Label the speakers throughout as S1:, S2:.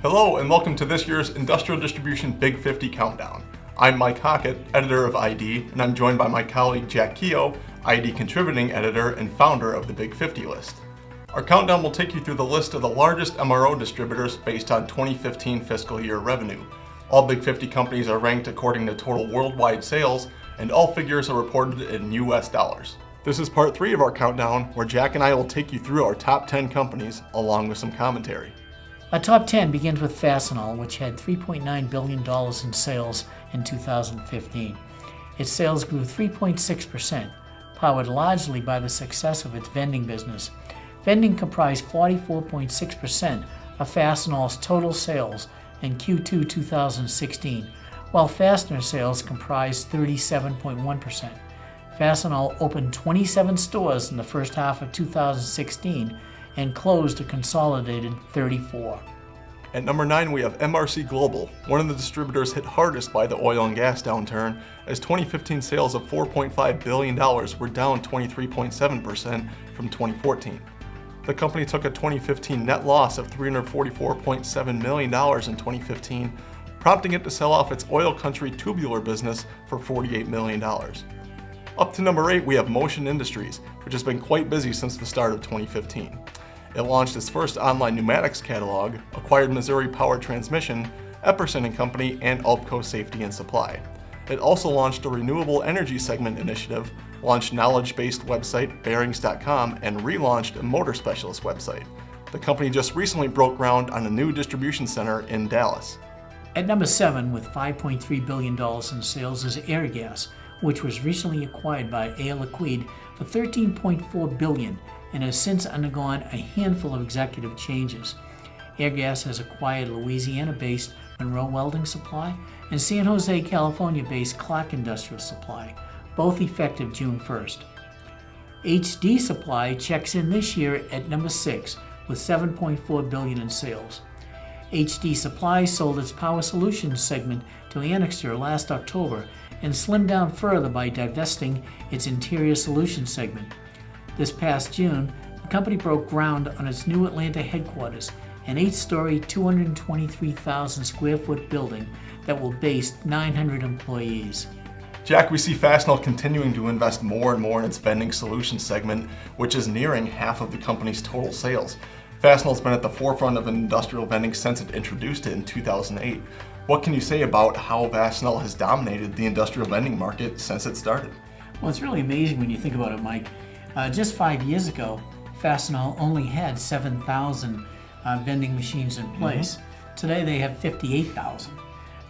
S1: Hello and welcome to this year's Industrial Distribution Big 50 Countdown. I'm Mike Hockett, editor of ID, and I'm joined by my colleague Jack Keogh, ID contributing editor and founder of the Big 50 list. Our countdown will take you through the list of the largest MRO distributors based on 2015 fiscal year revenue. All Big 50 companies are ranked according to total worldwide sales, and all figures are reported in US dollars. This is part 3 of our countdown, where Jack and I will take you through our top 10 companies along with some commentary.
S2: Our top 10 begins with Fastenal, which had $3.9 billion in sales in 2015. Its sales grew 3.6%, powered largely by the success of its vending business. Vending comprised 44.6% of Fastenal's total sales in Q2 2016, while fastener sales comprised 37.1%. Fastenal opened 27 stores in the first half of 2016 and closed a consolidated 34.
S1: At number 9 we have Mrc Global, one of the distributors hit hardest by the oil and gas downturn, as 2015 sales of $4.5 billion were down 23.7% from 2014. The company took a 2015 net loss of $344.7 million in 2015, prompting it to sell off its oil country tubular business for $48 million. Up to number 8 we have Motion Industries, which has been quite busy since the start of 2015. It launched its first online pneumatics catalog, acquired Missouri Power Transmission, Epperson & Company, and Alpco Safety and Supply. It also launched a renewable energy segment initiative, launched knowledge-based website Bearings.com, and relaunched a motor specialist website. The company just recently broke ground on a new distribution center in Dallas.
S2: At number 7, with $5.3 billion in sales, is Airgas, which was recently acquired by Air Liquide for $13.4 billion and has since undergone a handful of executive changes. Airgas has acquired Louisiana-based Monroe Welding Supply and San Jose, California-based Clark Industrial Supply, both effective June 1st. HD Supply checks in this year at number 6 with $7.4 billion in sales. HD Supply sold its Power Solutions segment to Annixter last October and slimmed down further by divesting its Interior Solutions segment. This past June, the company broke ground on its new Atlanta headquarters, an 8-story, 223,000 square foot building that will boast 900 employees.
S1: Jack, we see Fastenal continuing to invest more and more in its vending solutions segment, which is nearing half of the company's total sales. Fastenal's been at the forefront of industrial vending since it introduced it in 2008. What can you say about how Fastenal has dominated the industrial vending market since it started?
S2: Well, it's really amazing when you think about it, Mike. Just 5 years ago, Fastenal only had 7,000 vending machines in place. Today they have 58,000.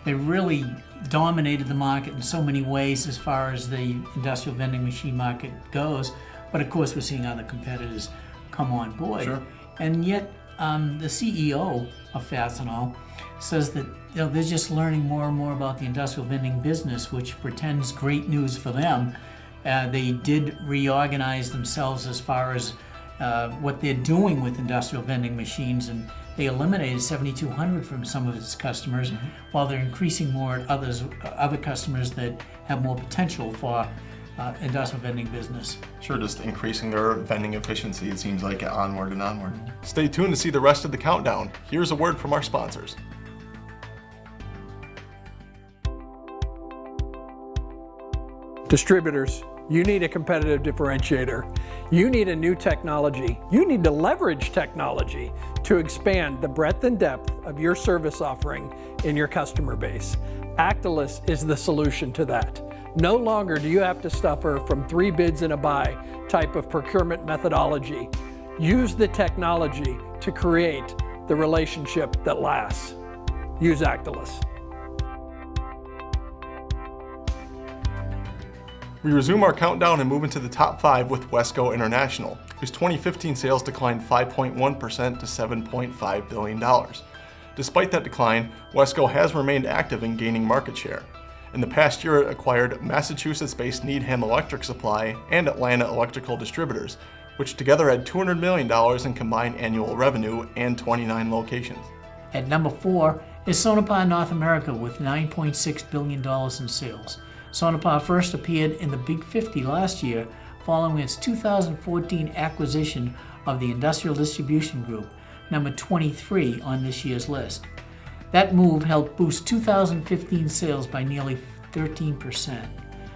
S2: They really dominated the market in so many ways as far as the industrial vending machine market goes, but of course we're seeing other competitors come on board.
S1: Sure.
S2: And yet the CEO of Fastenal says that they're just learning more and more about the industrial vending business, which portends great news for them. They did reorganize themselves as far as what they're doing with industrial vending machines, and they eliminated 7,200 from some of its customers, while they're increasing more at other customers that have more potential for industrial vending business.
S1: Sure, just increasing their vending efficiency, it seems like, onward and onward. Stay tuned to see the rest of the countdown. Here's a word from our sponsors.
S3: Distributors, you need a competitive differentiator. You need a new technology. You need to leverage technology to expand the breadth and depth of your service offering in your customer base. Actilus is the solution to that. No longer do you have to suffer from 3 bids and a buy type of procurement methodology. Use the technology to create the relationship that lasts. Use Actilus.
S1: We resume our countdown and move into the top 5 with Wesco International, whose 2015 sales declined 5.1% to $7.5 billion. Despite that decline, Wesco has remained active in gaining market share. In the past year, it acquired Massachusetts-based Needham Electric Supply and Atlanta Electrical Distributors, which together had $200 million in combined annual revenue and 29 locations.
S2: At number 4 is Sonepar North America with $9.6 billion in sales. Sonepar first appeared in the Big 50 last year following its 2014 acquisition of the Industrial Distribution Group, number 23 on this year's list. That move helped boost 2015 sales by nearly 13%.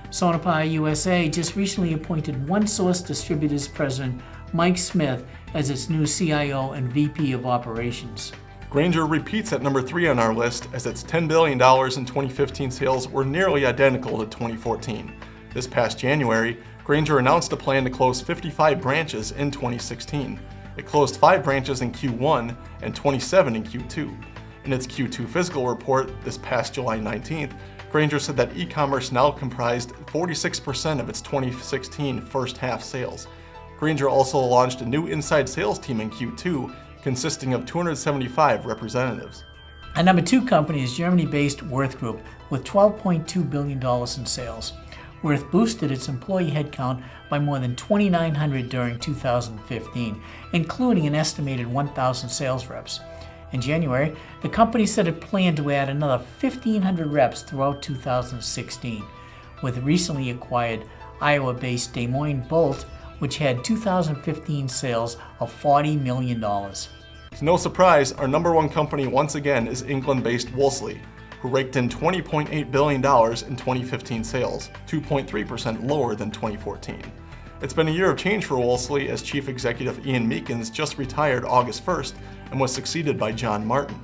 S2: Sonepar USA just recently appointed OneSource Distributors President Mike Smith as its new CIO and VP of Operations.
S1: Grainger repeats at number 3 on our list as its $10 billion in 2015 sales were nearly identical to 2014. This past January, Grainger announced a plan to close 55 branches in 2016. It closed 5 branches in Q1 and 27 in Q2. In its Q2 fiscal report this past July 19th, Grainger said that e-commerce now comprised 46% of its 2016 first half sales. Grainger also launched a new inside sales team in Q2 consisting of 275 representatives.
S2: At number 2 company is Germany-based Worth Group with $12.2 billion in sales. Worth boosted its employee headcount by more than 2,900 during 2015, including an estimated 1,000 sales reps. In January, the company said it planned to add another 1,500 reps throughout 2016, with recently acquired Iowa-based Des Moines Bolt, which had 2015 sales of $40 million.
S1: It's no surprise, our number 1 company once again is England-based Wolseley, who raked in $20.8 billion in 2015 sales, 2.3% lower than 2014. It's been a year of change for Wolseley as Chief Executive Ian Meekins just retired August 1st and was succeeded by John Martin.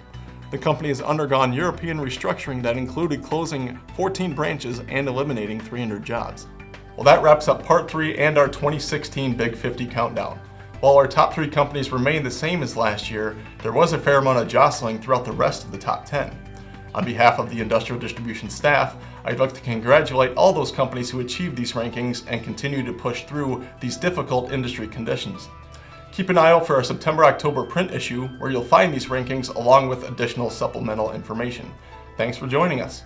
S1: The company has undergone European restructuring that included closing 14 branches and eliminating 300 jobs. Well, that wraps up part 3 and our 2016 Big 50 countdown. While our top 3 companies remained the same as last year, there was a fair amount of jostling throughout the rest of the top 10. On behalf of the Industrial Distribution staff, I'd like to congratulate all those companies who achieved these rankings and continue to push through these difficult industry conditions. Keep an eye out for our September-October print issue, where you'll find these rankings along with additional supplemental information. Thanks for joining us.